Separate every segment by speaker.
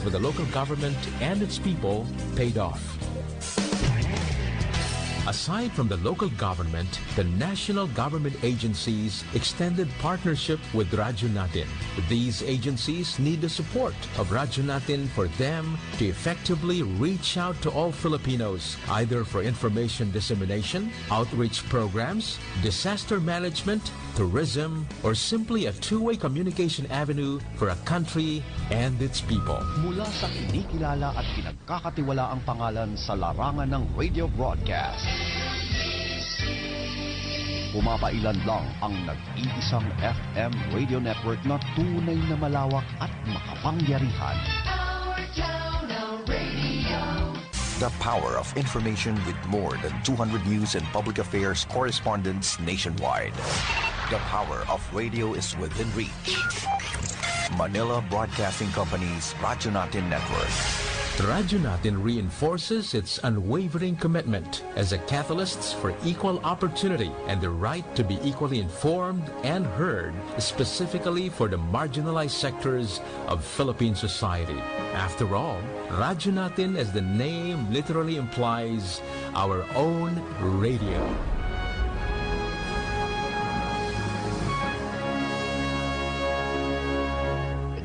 Speaker 1: with the local government and its people paid off. Aside from the local government, the national government agencies extended partnership with Radyo Natin. These agencies need the support of Radyo Natin for them to effectively reach out to all Filipinos, either for information dissemination, outreach programs, disaster management, tourism, or simply a two-way communication avenue for a country and its people.
Speaker 2: Mula sa kinikilala at pinagkakatiwalaang pangalan sa larangan ng radio broadcast, pumapailan lang ang nag-iisang FM radio network na tunay na malawak at makapangyarihan.
Speaker 3: The power of information with more than 200 news and public affairs correspondents nationwide. The power of radio is within reach. Manila Broadcasting Company's Radyo Natin Network.
Speaker 1: Radyo Natin reinforces its unwavering commitment as a catalyst for equal opportunity and the right to be equally informed and heard, specifically for the marginalized sectors of Philippine society. After all, Radyo Natin, as the name literally implies, our own radio.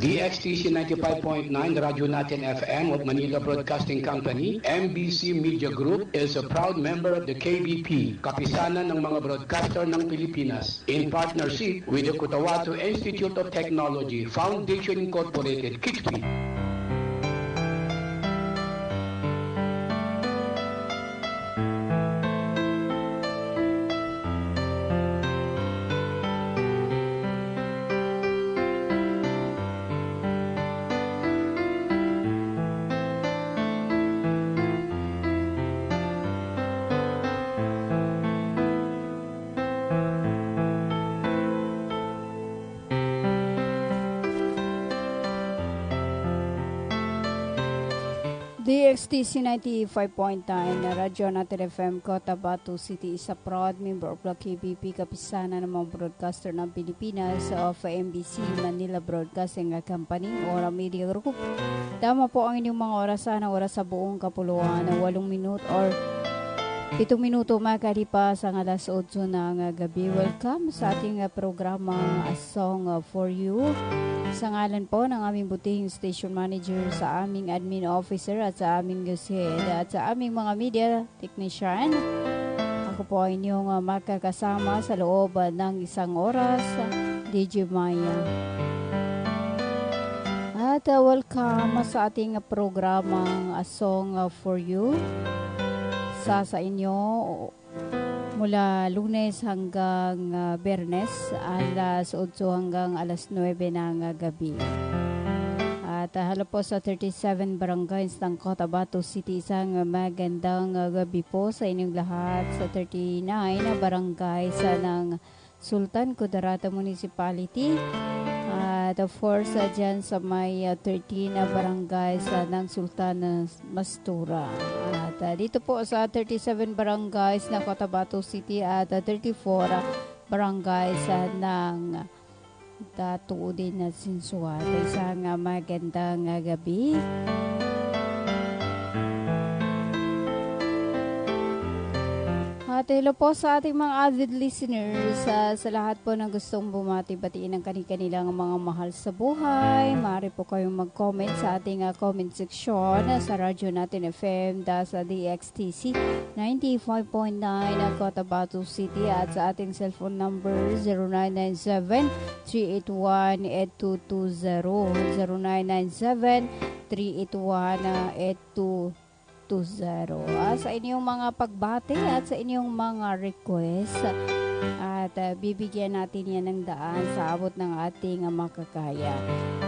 Speaker 4: DXTC 95.9, Radyo Natin FM of Manila Broadcasting Company, MBC Media Group is a proud member of the KBP, Kapisanan ng mga Broadcaster ng Pilipinas, in partnership with the Cotabato Institute of Technology, Foundation Incorporated, KITFI.
Speaker 5: DXTC 95.9 na Radyo Natin FM Cotabato City is a proud member of the KBP, Kapisanan ng mga Broadcaster ng Pilipinas of MBC Manila Broadcasting Company or Media Group. Tama po ang inyong mga oras sa buong kapuluan na 8 minuto or 7 minuto makalipas ang alas 8 ng gabi. Welcome sa ating programang A Song for You. Sa ngalan po ng aming butihing station manager, sa aming admin officer at sa aming head at sa aming mga media technician, ako po ay inyong makakasama sa loob ng 1 oras, DJ Maya. At welcome sa ating programang A Song for You. Sa inyo mula Lunes hanggang Biyernes, alas 8 hanggang alas 9 ng gabi. At halo po sa 37 barangays ng Cotabato City, isang magandang gabi po sa inyong lahat. Sa 39 barangays ng Sultan Kudarat Municipality. At of course, dyan sa may 13 barangays ng Sultan Mastura. At dito po sa 37 barangays ng Cotabato City at 34 barangays ng Datuudin at Sinsuat. Isang magandang gabi. At hello po sa ating mga avid listeners, sa lahat po ng gustong bumati-batiin ng kanilang mga mahal sa buhay. Maaari po kayong mag-comment sa ating comment section sa Radyo Natin FM sa DXTC 95.9 Cotabato City at sa ating cellphone number 0997-381-8220 0997-381-8220. Sa inyong mga pagbati at sa inyong mga request at bibigyan natin yan ng daan sa abot ng ating makakaya.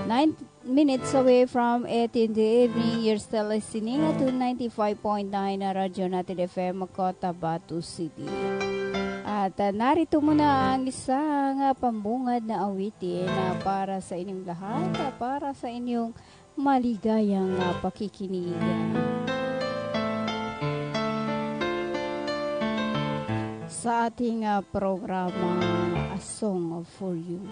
Speaker 5: 9 minutes away from 8 in the evening, you're still listening to 95.9 na Radyo Natin FM Cotabato City. At narito muna ang isang pambungad na awitin para sa inyong lahat, para sa inyong maligayang pakikinig. Sa ating programa A Song for You.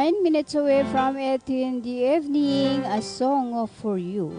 Speaker 5: 9 minutes away from 8 in the evening, a song for you.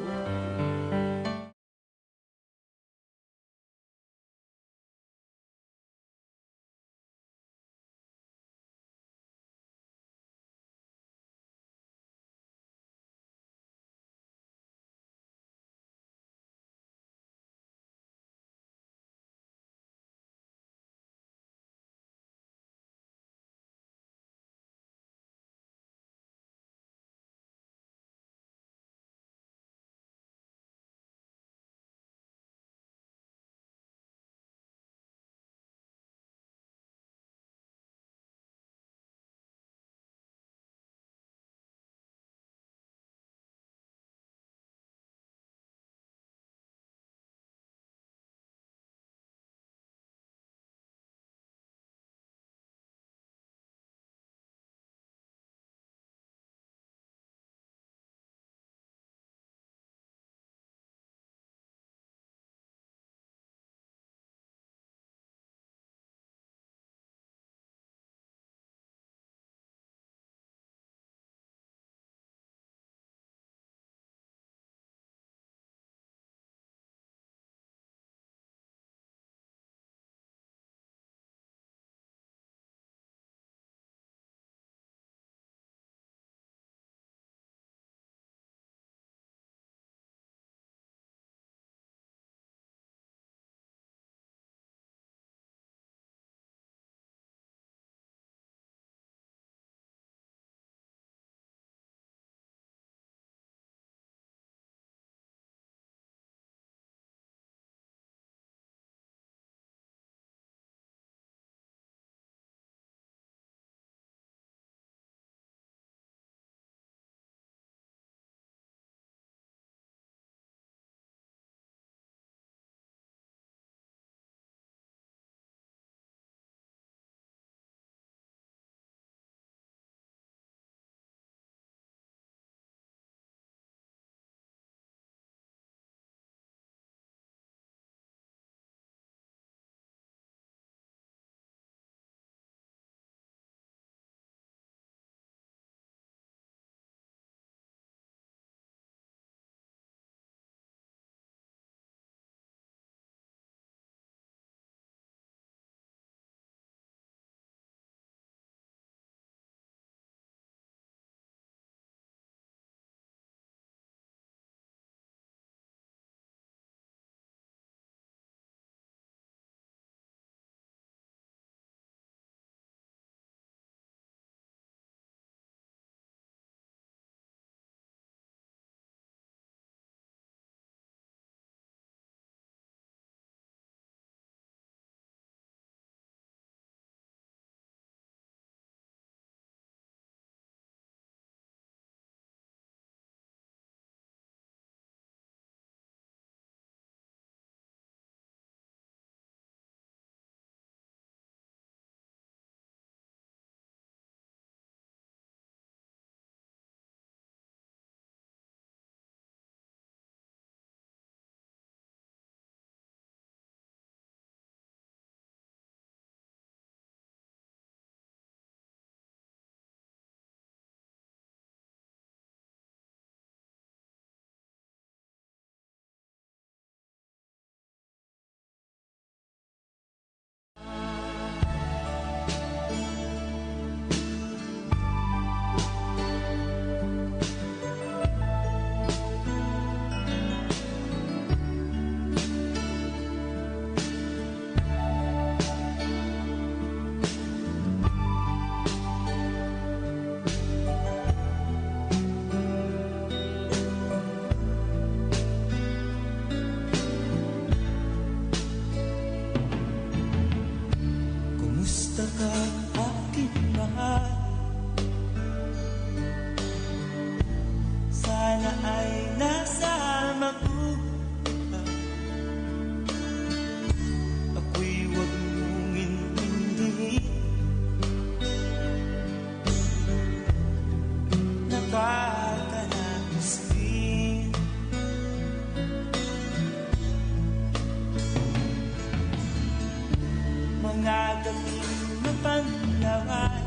Speaker 6: mga daming na panlawan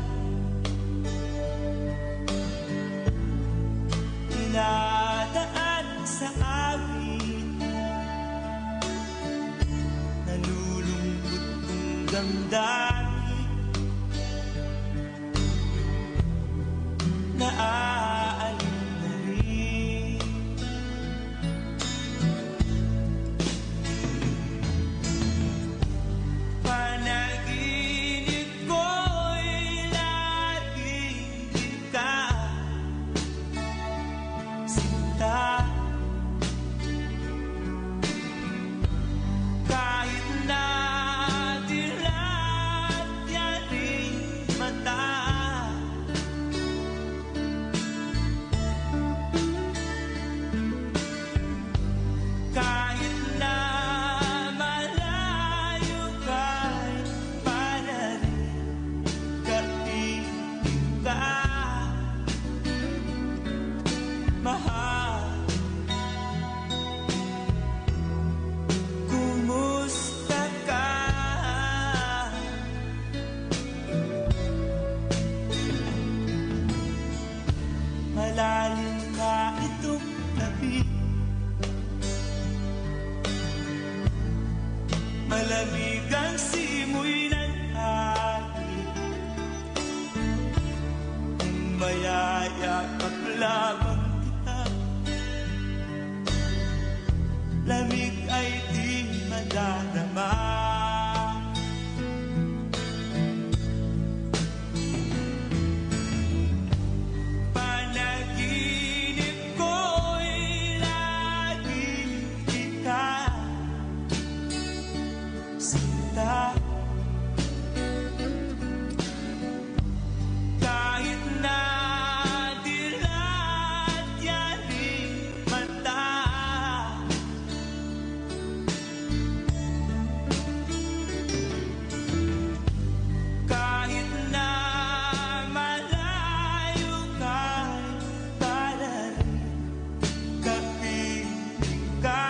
Speaker 6: damdamin naaalin na rin. Panaginip ko'y laging ikaw, sinta. Kahit na dilat yaring mata, kahit na malayo ka'y para rin kaibig ka, mahal. Kumusta ka? Malalim na itong gabi, malamig ang simoy ng hangin, mayayakap lamang kita, lamig ay di madarama. Panaginip ko'y laging ikaw, sinta. Kahit na dilat yaring mata, kahit na malayo ka'y para rin kapiling ka,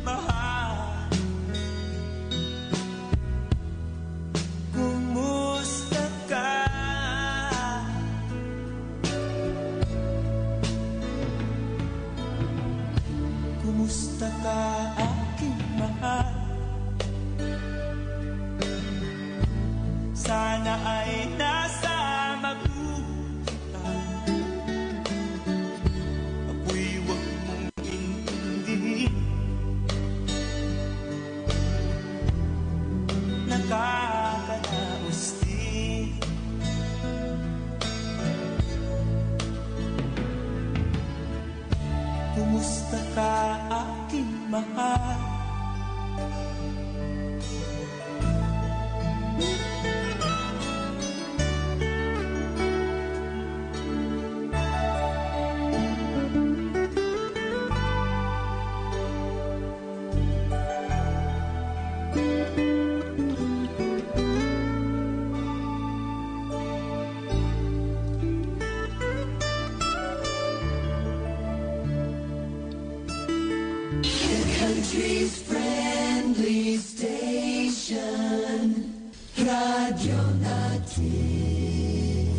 Speaker 6: mahal. Kumusta ka? Kumusta ka, aking mahal? Sana ay nasa mabuti ka. Ako'y huwag mong intindihin, nakakalaos din. Kumusta ka, aking mahal?
Speaker 7: Country's friendly station, Radio Natin.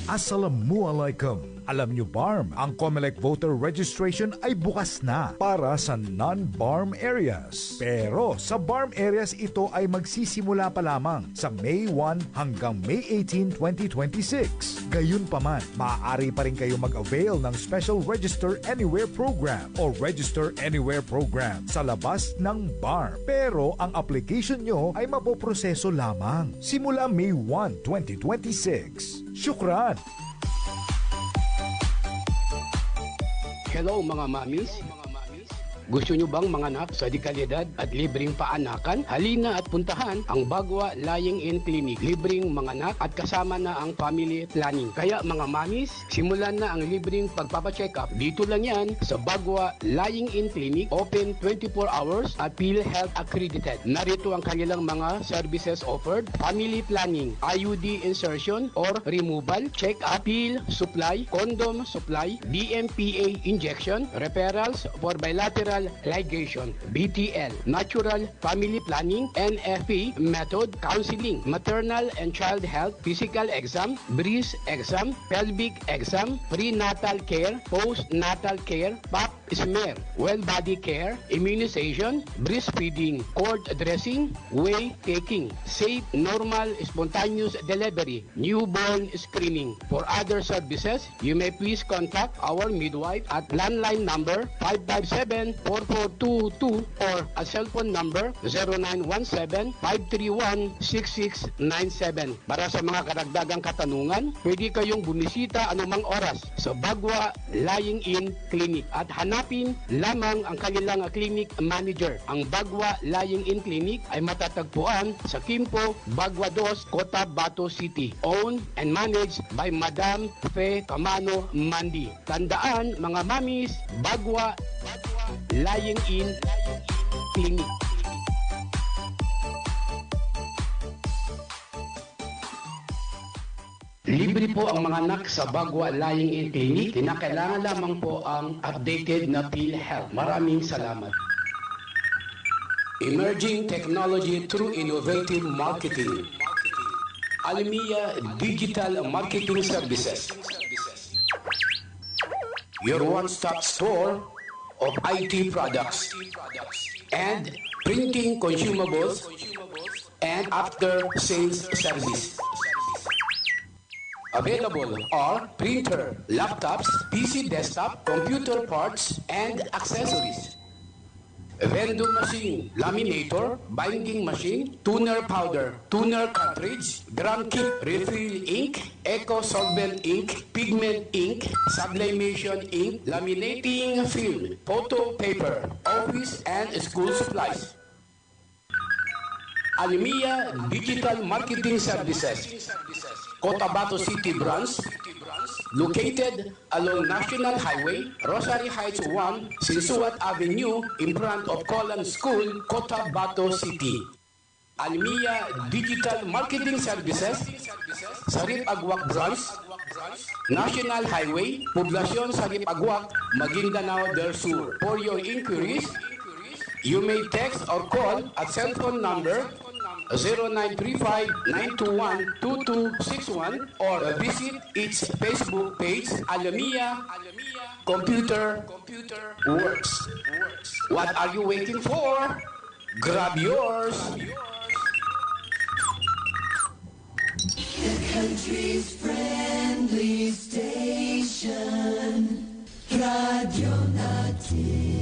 Speaker 8: Assalamualaikum. Alam nyo, BARM, ang COMELEC voter registration ay bukas na para sa non-BARM areas. Pero sa BARM areas ito ay magsisimula pa lamang sa May 1 hanggang May 18, 2026. Gayunpaman, maaari pa rin kayo mag-avail ng Special Register Anywhere Program o Register Anywhere Program sa labas ng BARM. Pero ang application nyo ay mapoproseso lamang simula May 1, 2026. Syukran!
Speaker 4: Hello mga mamis. Gusto nyo bang manganak sa dekalidad at libreng paanakan? Halina at puntahan ang Bagwa Lying-in Clinic. Libreng manganak at kasama na ang family planning. Kaya mga mamis, simulan na ang libreng pagpapacheck-up. Dito lang yan sa Bagwa Lying-in Clinic. Open 24 hours at PhilHealth accredited. Narito ang kanilang mga services offered. Family planning, IUD insertion or removal, check-up, pill supply, condom supply, DMPA injection, referrals for bilateral ligation, BTL, natural family planning, NFP method, counseling, maternal and child health, physical exam, breast exam, pelvic exam, prenatal care, postnatal care, PAP smear, well body care, immunization, breastfeeding, cord dressing, weight taking, safe, normal, spontaneous delivery, newborn screening. For other services, you may please contact our midwife at landline number 557-4422 or a cellphone number 0917-531-6697. Para sa mga karagdagang katanungan, pwede kayong bumisita anumang oras sa Bagwa Lying-in Clinic at hanapin lamang ang kanilang clinic manager. Ang Bagwa Lying-in Clinic ay matatagpuan sa Kimpo, Bagwa 2, Cotabato City. Owned and managed by Madam Fe Camano Mandi. Tandaan mga mamis, Bagwa Lying-in Clinic. Libre po ang mga anak sa Bagwa Lying-in Clinic. Kinakailangan lamang po ang updated na PhilHealth. Maraming salamat. Emerging technology through innovative marketing. Almia Digital Marketing Services. Your one-stop store of IT products and printing consumables and after-sales service. Available are printer, laptops, PC desktop, computer parts, and accessories. Vending machine, laminator, binding machine, tuner powder, tuner cartridge, drum kit, refill ink, eco solvent ink, pigment ink, sublimation ink, laminating film, photo paper, office and school supplies. Almia Digital Marketing Services, Cotabato City Branch, located along National Highway, Rosary Heights 1, Sinsuat Avenue, in front of Colan School, Cotabato City. Almia Digital Marketing Services, Sarip Agwak Branch, National Highway, Poblacion Sarip Agwak, Maguindanao del Sur. For your inquiries, you may text or call at cell phone number 0935-921-2261 or visit its Facebook page, Almia Computer Works. What are you waiting for? Grab yours!
Speaker 7: The country's friendly station, Radio Natin.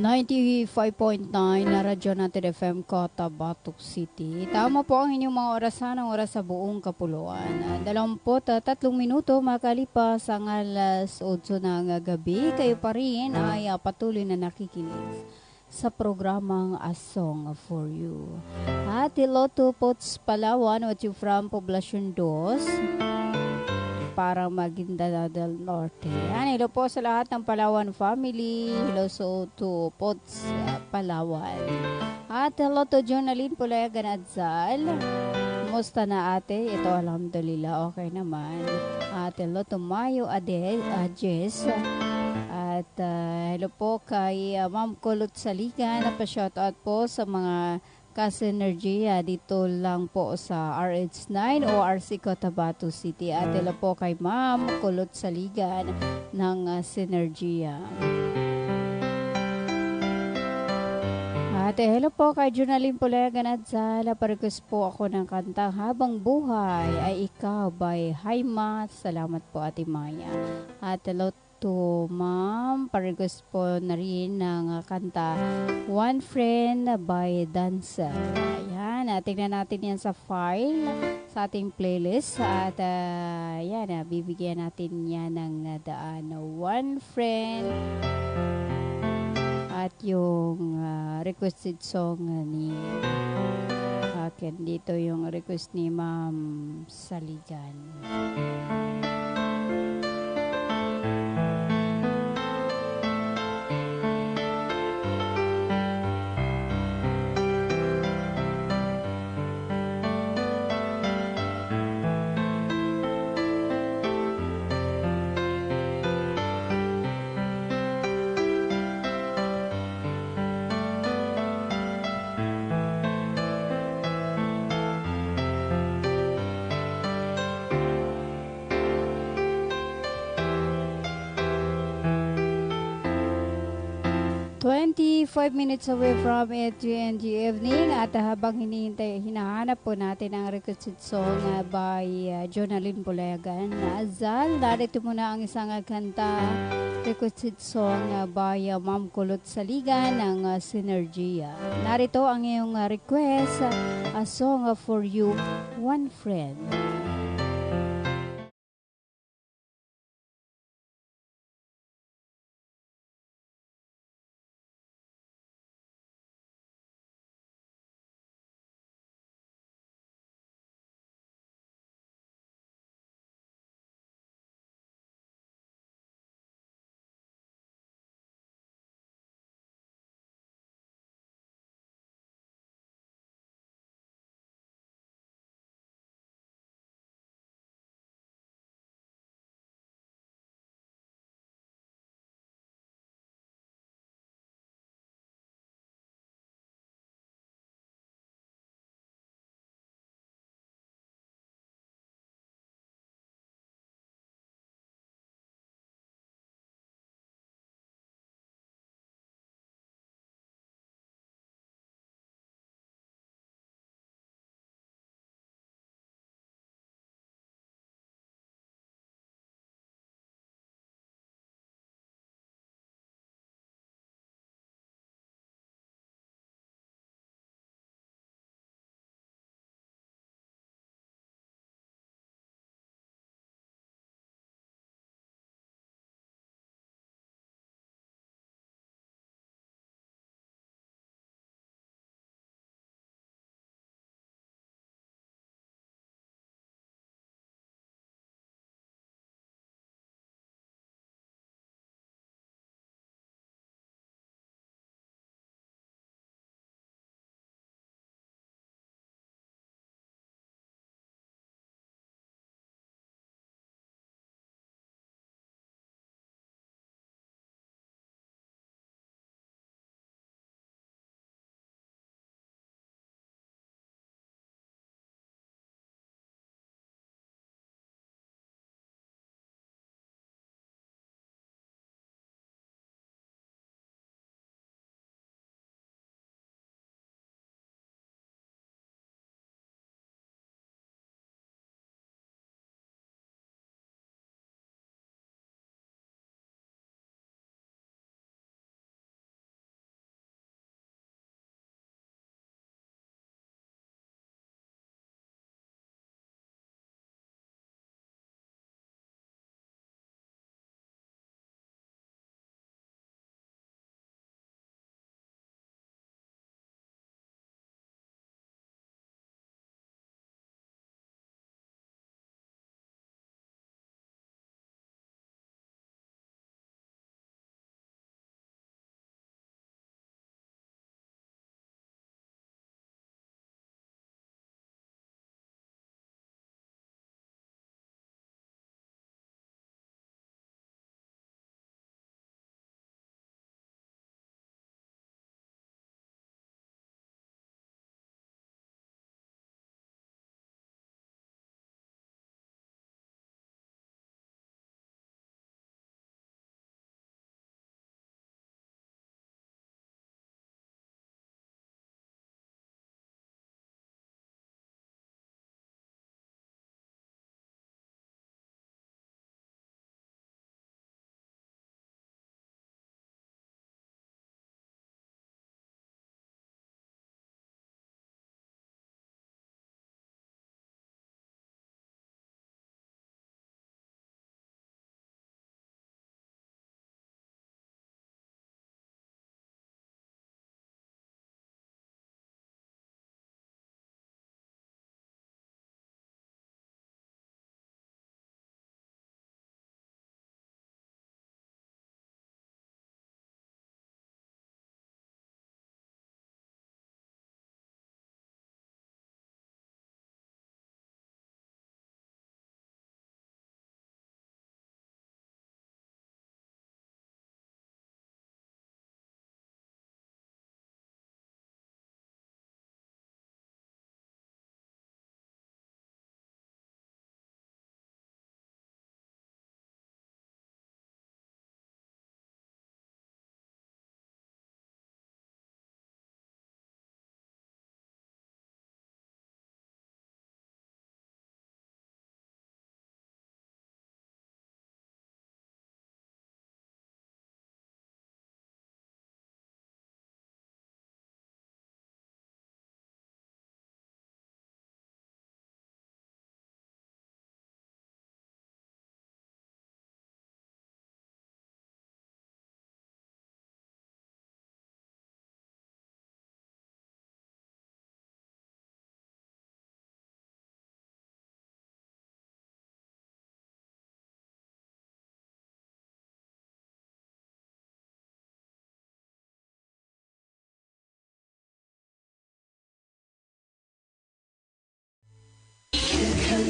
Speaker 5: 95.9 na Radyo Natin FM Cotabato City. Tama po ang inyong mga orasan, ang oras sa buong kapuluan. 23 minuto makalipas ang alas 8 ng gabi. Kayo pa rin ay patuloy na nakikinig sa programang A Song for You. At hello to Pots Palawan, what you from Poblacion 2. Para Maguindanao del Norte. Yan, hello po sa lahat ng Palawan family. Hello to Pots Palawan. At hello to Jonaline Pulayagan Adzal. Kumusta na ate? Ito alhamdulillah, okay naman. At hello to Mayo Jess. At hello po kay Ma'am Kulot Saligan. Pa-shoutout po sa mga ka-Synergia dito lang po sa RH9 o RC Cotabato City. At hello po kay Ma'am Kulot Saligan ng Synergia. At hello po kay Jonaline Pulayagan at Zala. Pa-request po ako ng kantang Habang Buhay Ay Ikaw by Haima. Salamat po Ate Maya. At hello to Ma'am, pa-request po na rin ng kanta One Friend by Dancer. Ayan, tingnan natin yan sa file, sa ating playlist. At yan, bibigyan natin yan ng daan. One Friend. At yung requested song ni akin. Dito yung request ni Ma'am Saligan. 5 minutes away from it in the evening at habang hinahanap po natin ang requested song by Jonalyn Bulagan Azal, narito muna ang isang kanta requested song by Ma'am Kulot Saligan ng Synergia. Narito ang iyong request, a song for you, One Friend.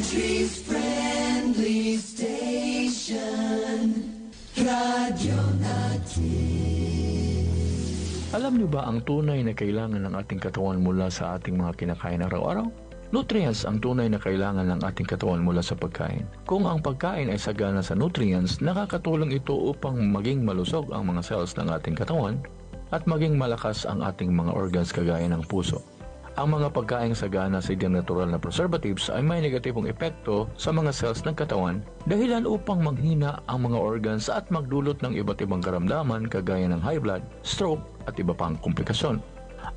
Speaker 7: country's friendly station. Radio Natin.
Speaker 9: Alam niyo ba ang tunay na kailangan ng ating katawan mula sa ating mga kinakain araw-araw? Nutrients ang tunay na kailangan ng ating katawan mula sa pagkain. Kung ang pagkain ay sagana sa nutrients, nakakatulong ito upang maging malusog ang mga cells ng ating katawan at maging malakas ang ating mga organs kagaya ng puso. Ang mga pagkaing sagana sa natural na preservatives ay may negatibong epekto sa mga cells ng katawan, dahilan upang manghina ang mga organs at magdulot ng iba't ibang karamdaman kagaya ng high blood, stroke at iba pang komplikasyon.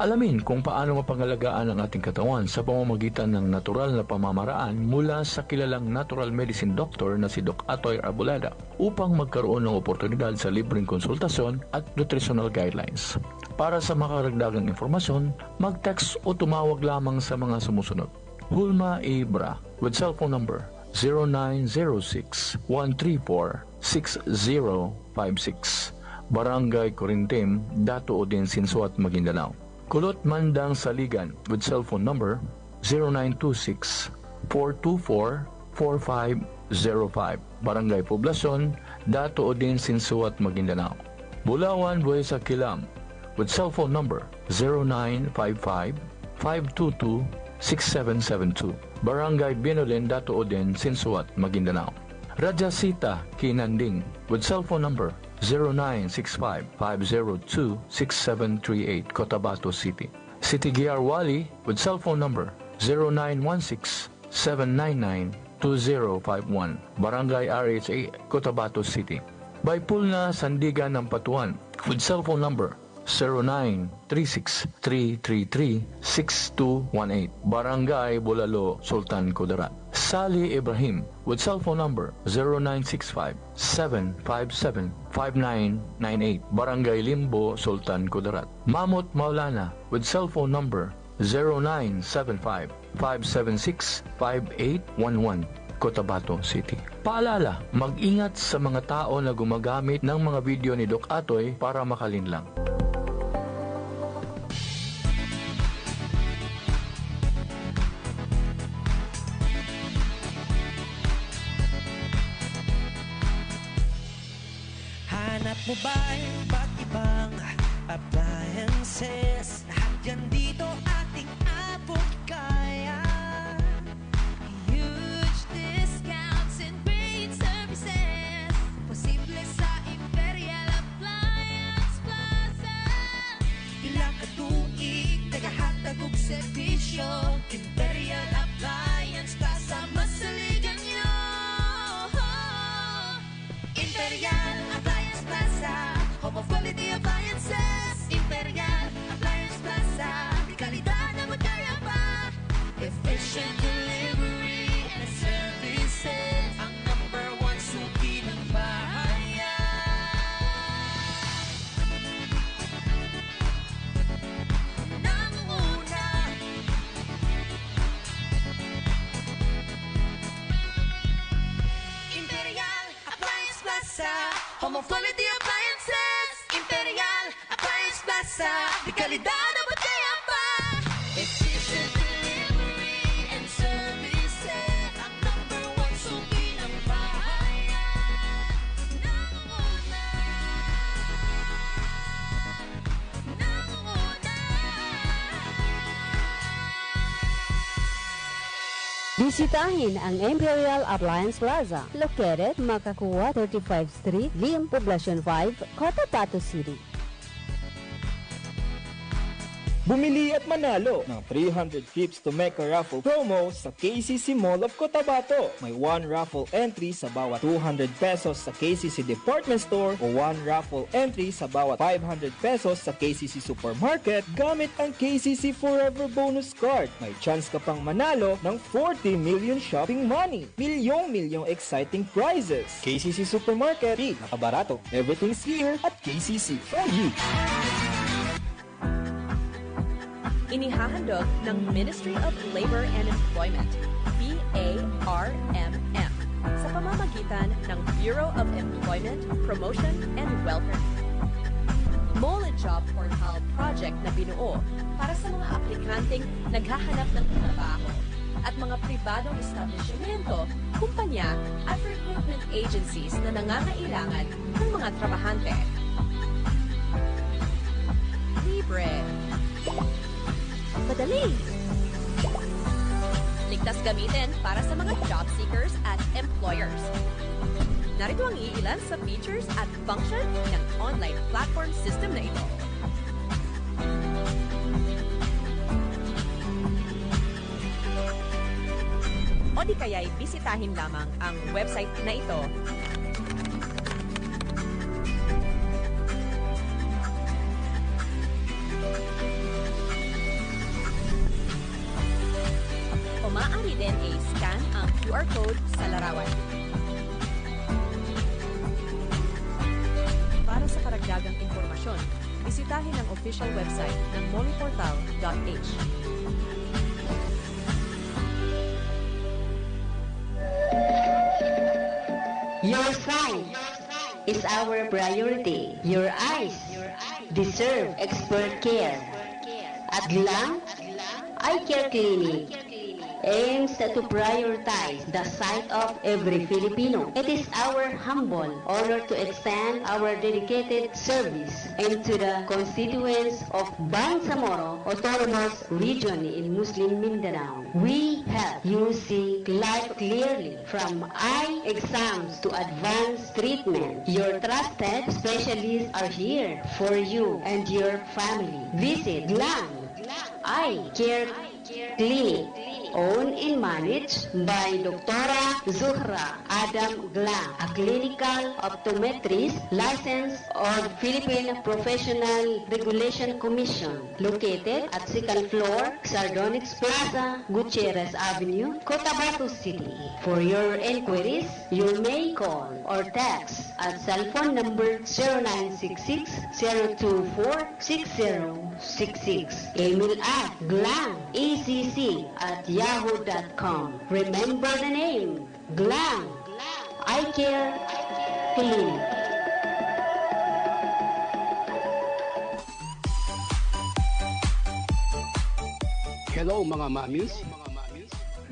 Speaker 9: Alamin kung paano mapangalagaan ang ating katawan sa pamamagitan ng natural na pamamaraan mula sa kilalang natural medicine doctor na si Doc Atoy Arboleda upang magkaroon ng oportunidad sa libreng konsultasyon at nutritional guidelines. Para sa makaragdagang informasyon, mag-text o tumawag lamang sa mga sumusunod. Hulma Ibra with cellphone number 0906-134-6056, Barangay Corintim, Dato Odin, Sinsuat, Maguindanao. Kulot Mandang Saligan with cellphone number 0926-424-4505, Barangay Poblacion, Dato Odin, Sinsuat, Maguindanao. Bulawan Buesa Kilam with cellphone number 0955-522-6772, Barangay Binolin, Dato Odin, Sinsuat, Maguindanao. Rajasita Kinanding with cellphone number 0965-502-6738, Cotabato City. City Gear Wali with cellphone number 0916-799-2051, Barangay RHA, Cotabato City. Baypulna Sandigan ng Patuan with cellphone number 0936-333-6218, Barangay Bulalo, Sultan Kudarat. Sally Ibrahim with cellphone number 0965-757-5998, Barangay Limbo, Sultan Kudarat. Mamut Maulana with cellphone number 0975-576-5811, Cotabato City. Paalala, mag-ingat sa mga tao na gumagamit ng mga video ni Doc Atoy para makalinlang.
Speaker 6: Hanap mo ba'y iba't ibang appliances? Lahat yan dito ating abot kaya.
Speaker 10: Huge discounts and great services. Posible sa Imperial Appliance Plaza.
Speaker 6: Ilang katuig, nagahatag og serbisyo. Imperial Appliance Plaza, masaligan nyo. Imperial Appliance Plaza, home of quality appliances. Imperial Appliance Plaza, di kalidad na magkaya pa. Efficient delivery and services, ang number one suki ng bahayan. Nanguna Imperial Appliance Plaza, home of quality appliances. Imperial Appliance Plaza, di kalidad na magkaya pa. Efficient delivery and services, ang number one suki ng bahayan. Nanguna
Speaker 11: Bisitahin ang Imperial Appliance Plaza, located Makakuwa 35th Street, Lim, Poblacion 5, Cotabato City.
Speaker 12: Bumili at manalo ng 300 trips to Mecca raffle promo sa KCC Mall of Cotabato. May 1 raffle entry sa bawat 200 pesos sa KCC Department Store o 1 raffle entry sa bawat 500 pesos sa KCC Supermarket gamit ang KCC Forever Bonus Card. May chance ka pang manalo ng 40 million shopping money. Milyong exciting prizes. KCC Supermarket, nakabarato. Everything's here at KCC for you.
Speaker 13: Inihahandog ng Ministry of Labor and Employment, BARMM, sa pamamagitan ng Bureau of Employment, Promotion, and Welfare. Mole Job Portal project na binuo para sa mga aplikanteng naghahanap ng trabaho at mga pribadong establishmento, kumpanya at recruitment agencies na nangangailangan ng mga trabahante. Libre. Madali. Ligtas gamitin para sa mga job seekers at employers. Narito ang iilan sa features at function ng online platform system na ito. O di kaya'y bisitahin lamang ang website na ito. O maaari din i-scan ang QR code sa larawan. Para sa karagdagang impormasyon, bisitahin ang official website ng moliportal.h.
Speaker 14: Your sight is our priority. Your eyes deserve expert care. At Glang Eye Care Clinic aims to prioritize the sight of every Filipino. It is our humble honor to extend our dedicated service into the constituents of Bangsamoro Autonomous Region in Muslim Mindanao. We help you see life clearly from eye exams to advanced treatment. Your trusted specialists are here for you and your family. Visit Glang Eye Care Clinic, owned and managed by Dr. Zuhra Adam Glang, a clinical optometrist licensed of Philippine Professional Regulation Commission, located at second floor, Sardonyx Plaza, Gutierrez Avenue, Cotabato City. For your inquiries, you may call or text at cellphone number 0966-024-6066. Email at glangecc@yahoo.com. Remember the name, Glang Eye Care Clinic.
Speaker 4: Hello mga mamis.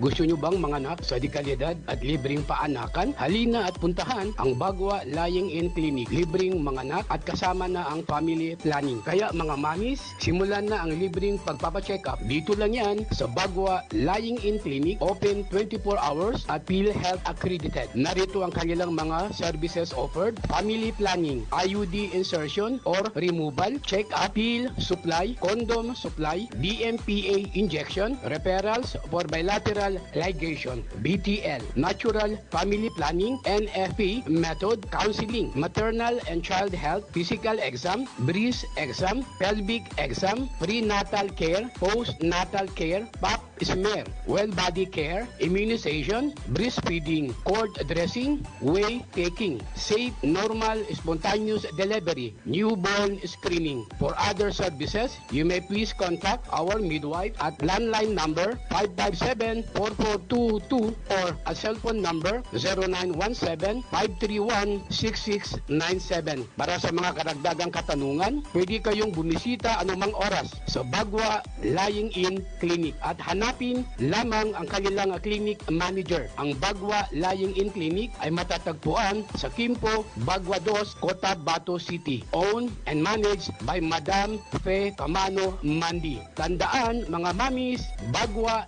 Speaker 4: Gusto nyo bang manganak sa dekalidad at libreng paanakan? Halina at puntahan ang Bagwa Lying-in Clinic. Libreng manganak at kasama na ang family planning. Kaya mga mamis, simulan na ang libreng pagpapacheck up. Dito lang yan sa Bagwa Lying-in Clinic. Open 24 hours at PhilHealth accredited. Narito ang kanilang mga services offered. Family planning, IUD insertion or removal, check-up, pill supply, condom supply, DMPA injection, referrals for bilateral ligation, BTL, natural family planning, NFP method, counseling, maternal and child health, physical exam, breast exam, pelvic exam, prenatal care, postnatal care, pap smear, well body care, immunization, breastfeeding, cord dressing, whey taking, safe, normal, spontaneous delivery, newborn screening. For other services, you may please contact our midwife at landline number 557-4422 or a cell phone number 0917-531-6697. Para sa mga karagdagang katanungan, pwede kayong bumisita anumang oras sa Bagwa Lying-in Clinic at hanapin lamang ang kanilang clinic manager. Ang Bagwa Lying-in Clinic ay matatagpuan sa Kimpo, Bagwa 2, Cotabato City. Owned and managed by Madam Fe Camano Mandi. Tandaan mga mamis, Bagwa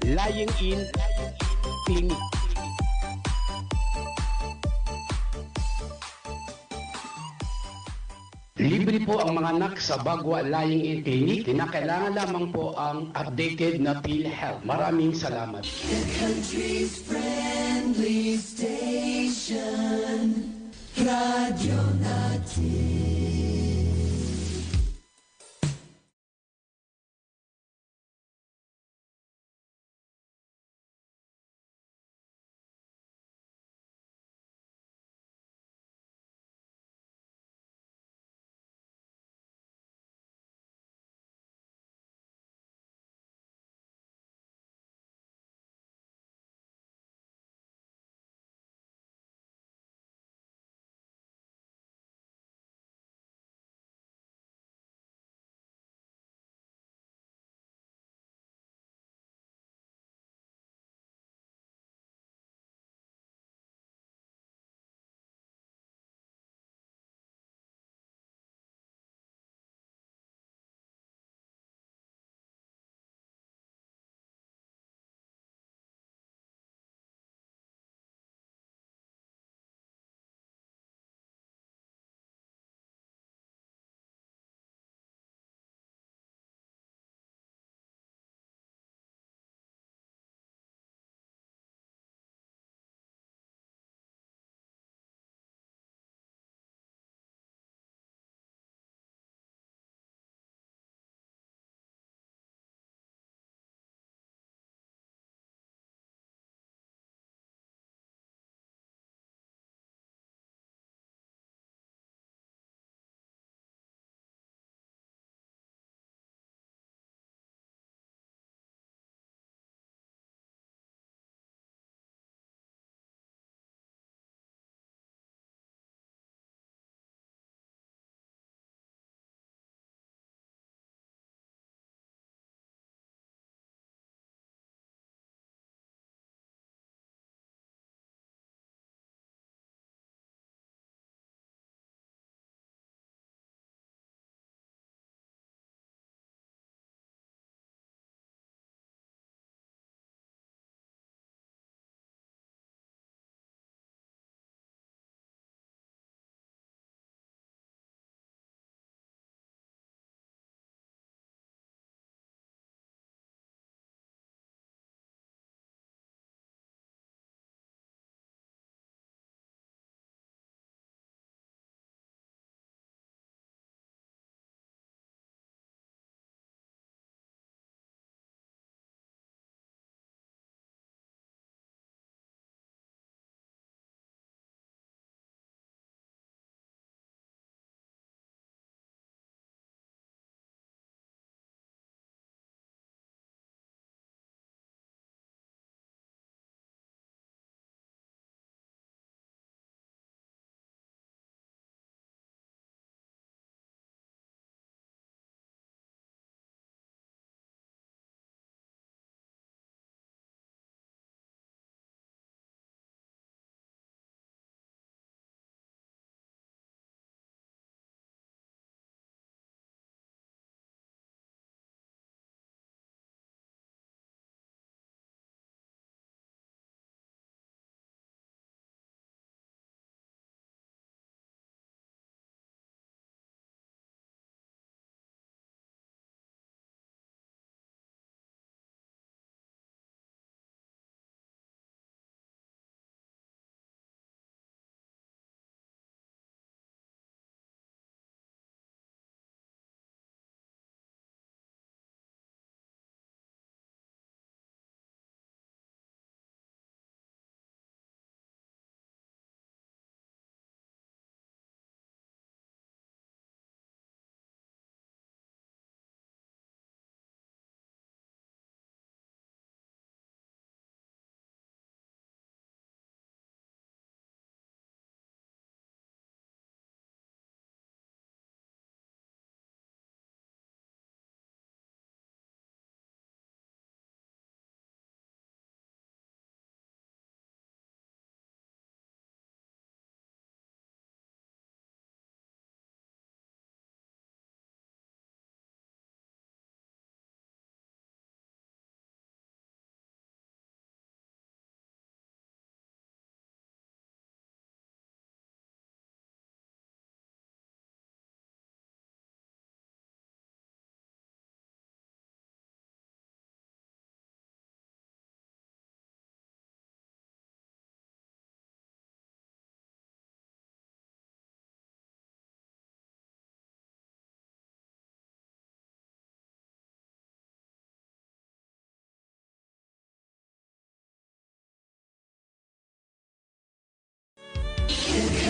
Speaker 4: Lying-in Clinic. Libre po ang mga anak sa Bagwa Lying-in Clinic. Kinakailangan lamang po ang updated na PhilHealth. Maraming salamat.
Speaker 7: The country's friendly station, Radio Natin.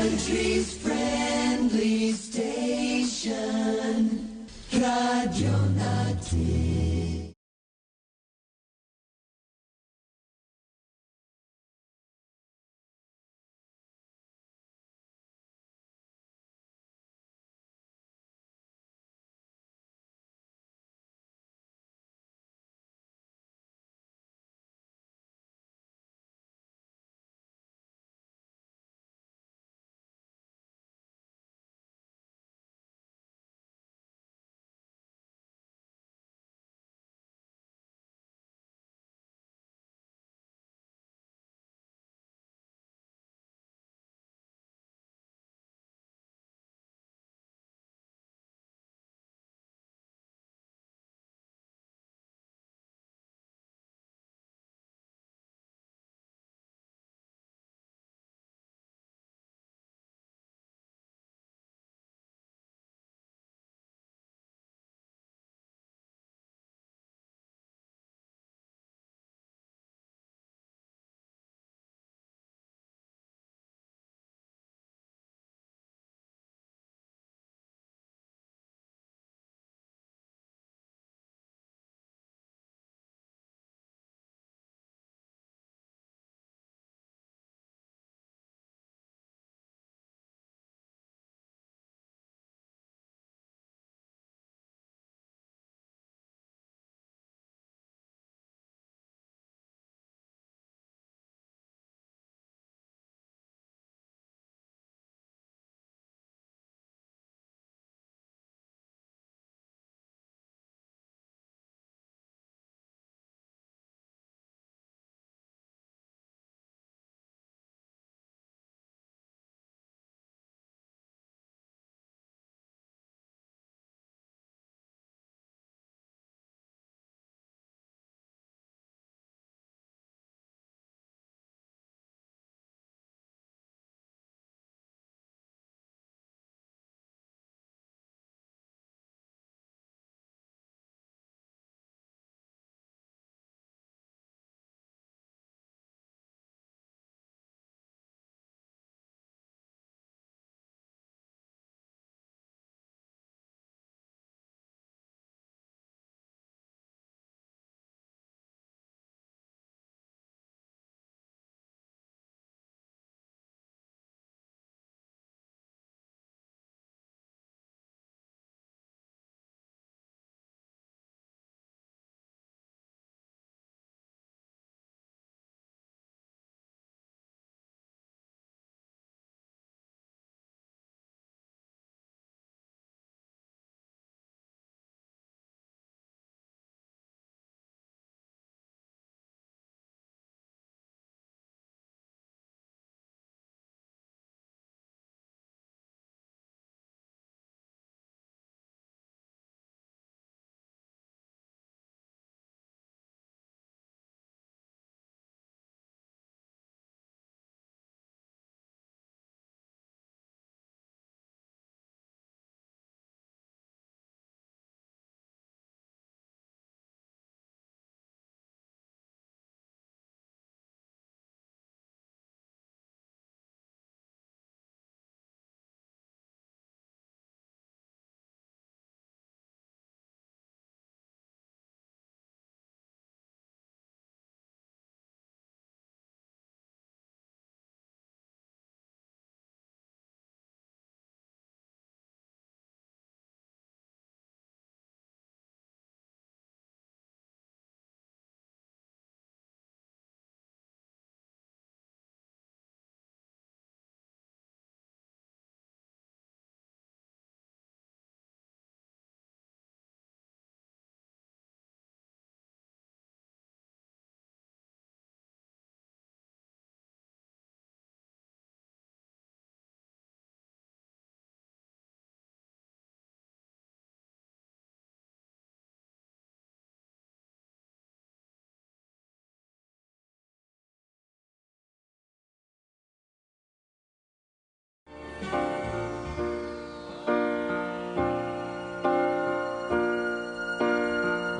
Speaker 7: country's friendly station. Radio Natin.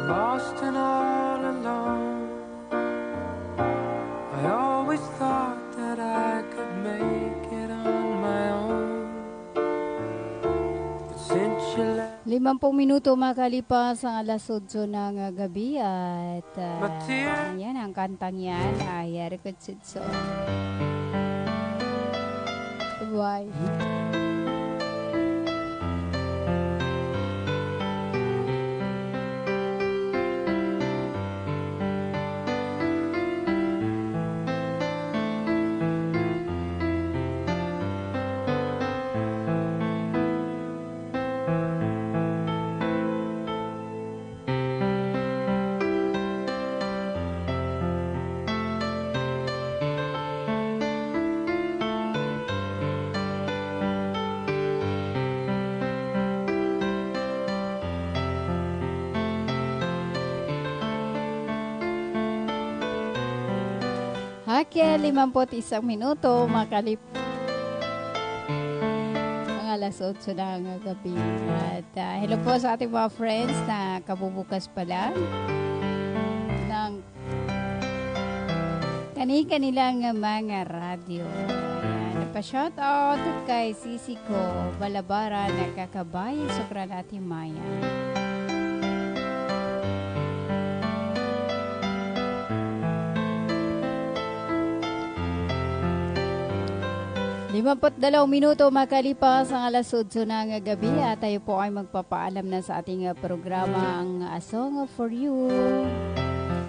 Speaker 15: Lost and all alone, I always thought that I could make it on my own.
Speaker 5: minuto makalipas ang alas 8 ng gabi at ayan ang kantang yan ay Rekotsuzo. Bye. Okay, 51 minuto makalip ang alas 8 ng gabi. At hello po sa ating mga friends na kabubukas pa lang ng kanilang mga radyo. Ayan, pa-shoutout kay Sisi ko, Balabara, nakakabayan sa Granati Maya. 52 minuto makalipas ang alas 8 ng gabi at tayo po ay magpapaalam na sa ating programa ang A Song for You.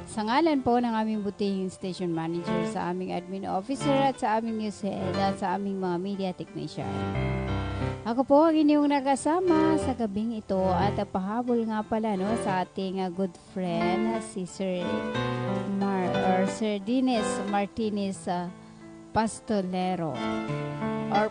Speaker 5: Sa ngalan po ng aming butihing station manager, sa aming admin officer at sa aming news head at sa aming mga media technician. Ako po ang inyong nakasama sa gabing ito at pahabol nga pala sa ating good friend si Sir Dennis Martinez Pastolero. Or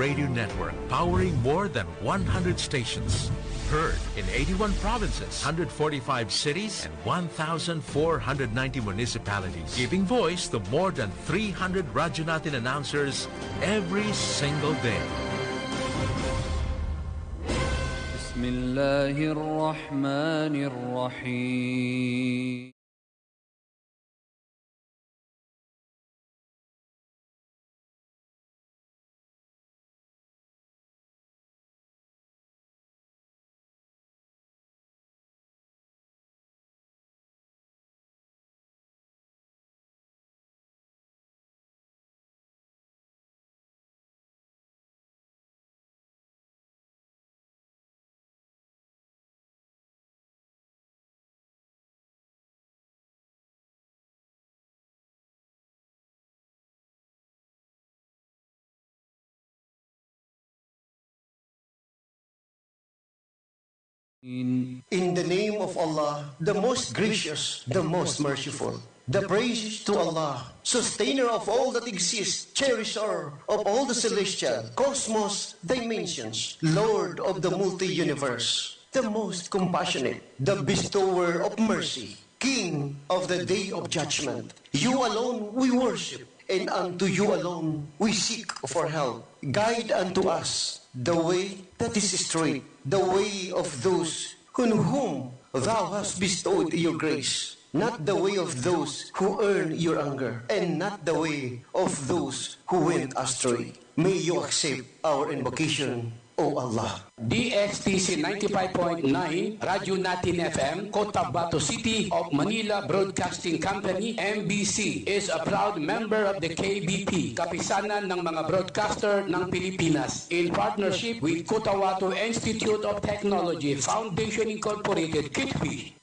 Speaker 1: radio network powering more than 100 stations. Heard in 81 provinces, 145 cities, and 1,490 municipalities. Giving voice to more than 300 Radyo Natin announcers every single day.
Speaker 16: Bismillahirrahmanirrahim.
Speaker 17: In the name of Allah, the most gracious, the most merciful. The praise to Allah, sustainer of all that exists, cherisher of all the celestial, cosmos, dimensions, Lord of the multi-universe, the most compassionate, the bestower of mercy, King of the day of judgment. You alone we worship, and unto you alone we seek for help. Guide unto us the way that is straight, the way of those on whom thou hast bestowed your grace, not the way of those who earn your anger, and not the way of those who went astray. May you accept our invocation, O Allah.
Speaker 4: DXTC 95.9, Radyo Natin FM, Cotabato City of Manila Broadcasting Company, MBC, is a proud member of the KBP, Kapisanan ng mga Broadcaster ng Pilipinas, in partnership with Cotabato Institute of Technology, Foundation Incorporated, KITFI.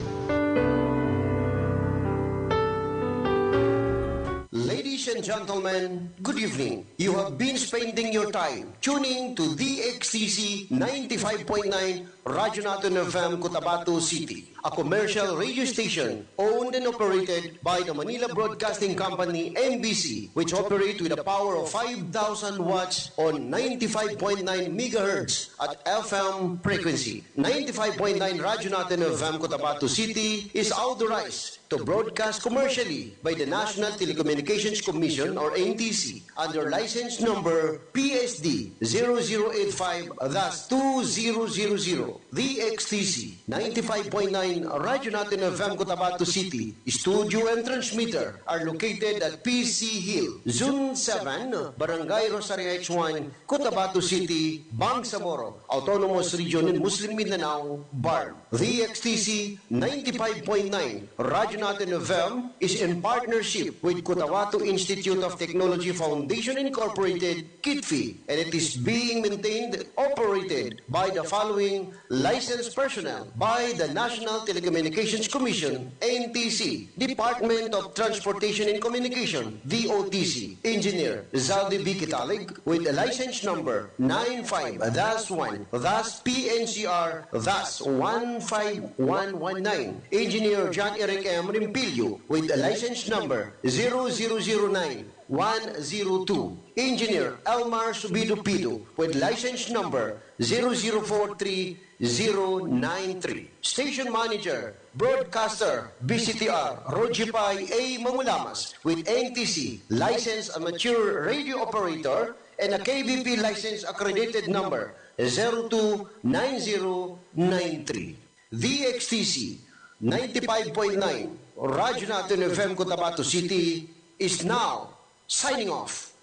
Speaker 17: Ladies and gentlemen, good evening. You have been spending your time tuning to DXTC 95.9 Radyo Natin FM Cotabato City, a commercial radio station owned and operated by the Manila Broadcasting Company, MBC, which operate with a power of 5,000 watts on 95.9 megahertz at FM frequency. 95.9 Radyo Natin FM Cotabato City is authorized to broadcast commercially by the National Telecommunications Commission or NTC under license number PSD 0085-2000. The XTC 95.9 Radyo Natin FM Cotabato City studio and transmitter are located at PC Hill, Zone 7, Barangay Rosario H1, Cotabato City, Bangsamoro, Autonomous Region in Muslim Mindanao, BARM. The XTC 95.9 Radyo Natin FM is in partnership with Cotabato Institute of Technology Foundation Incorporated, KITFI, and it is being maintained, operated by the following licensed personnel by the National Telecommunications Commission, NTC, Department of Transportation and Communication, DOTC, Engineer Zaldi B. Kitalig, with a license number 95-1-PNCR-15119, Engineer John Eric M. Rimpilio, with a license number 0009-102, Engineer Elmar Subido Pido, with license number 0043093. Station Manager, Broadcaster, BCTR, Rojipay A. Mamulamas, with NTC, Licensed Amateur Radio Operator, and a KBP License Accredited Number 029093. DXTC 95.9 Radyo Natin FM Cotabato City is now signing off.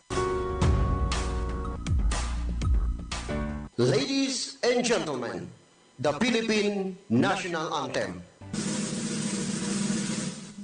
Speaker 17: Ladies and gentlemen, the Philippine National Anthem.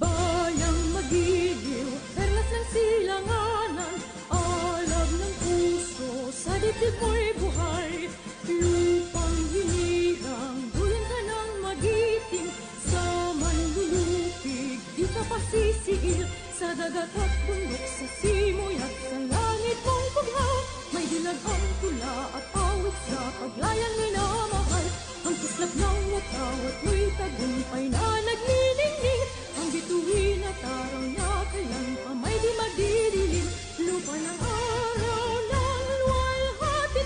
Speaker 10: Bayang magiliw, perlas ng silanganan, alab ng puso, sa dibdib mo'y buhay. Lupang hinirang, duyan ka ng magiting, sa manlulupig, di ka pasisigil, sa dagat at bundok, sa simoy at sa langit mong bughaw. May dilag ang tula at awit sa paglayang minamahal. Ang kislap ng watawat mo'y tagumpay na nagniningning. Ang bituin at araw na kailan pa may di magdidilim. Lupa ng araw ng luwalhati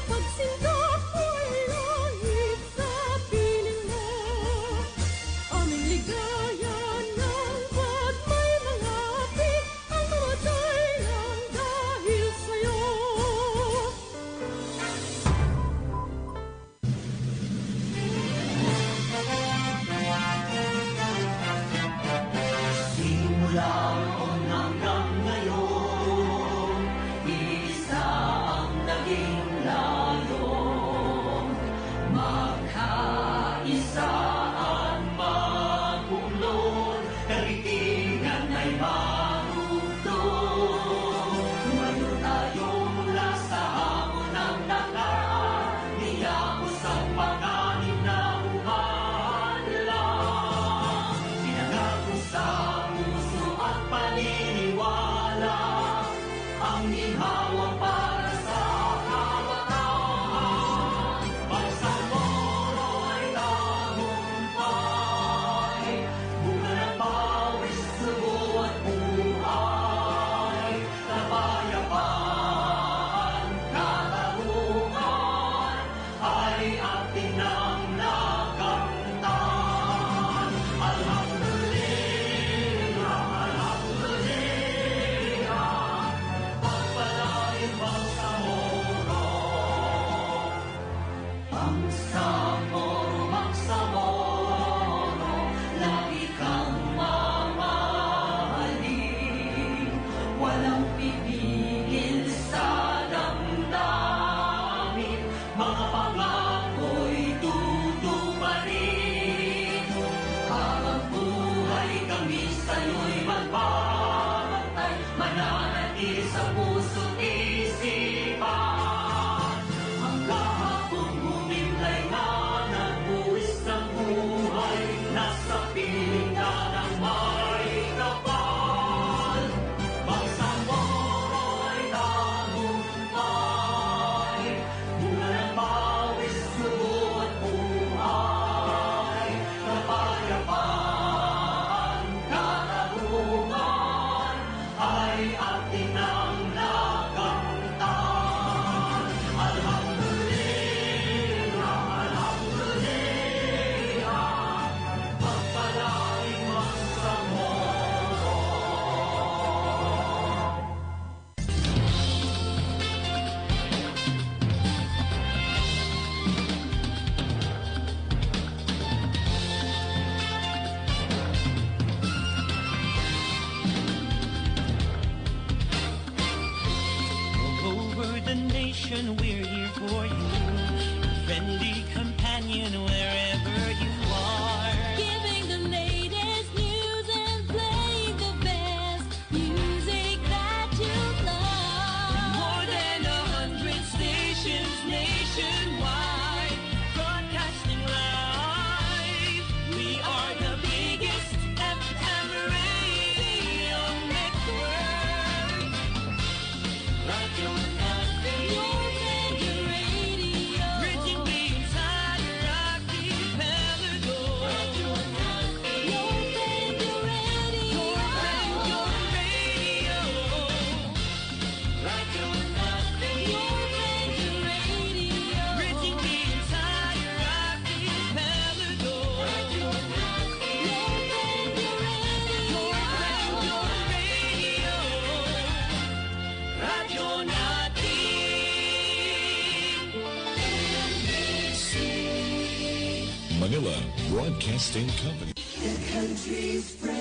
Speaker 18: Broadcasting Company.
Speaker 7: The country's friend.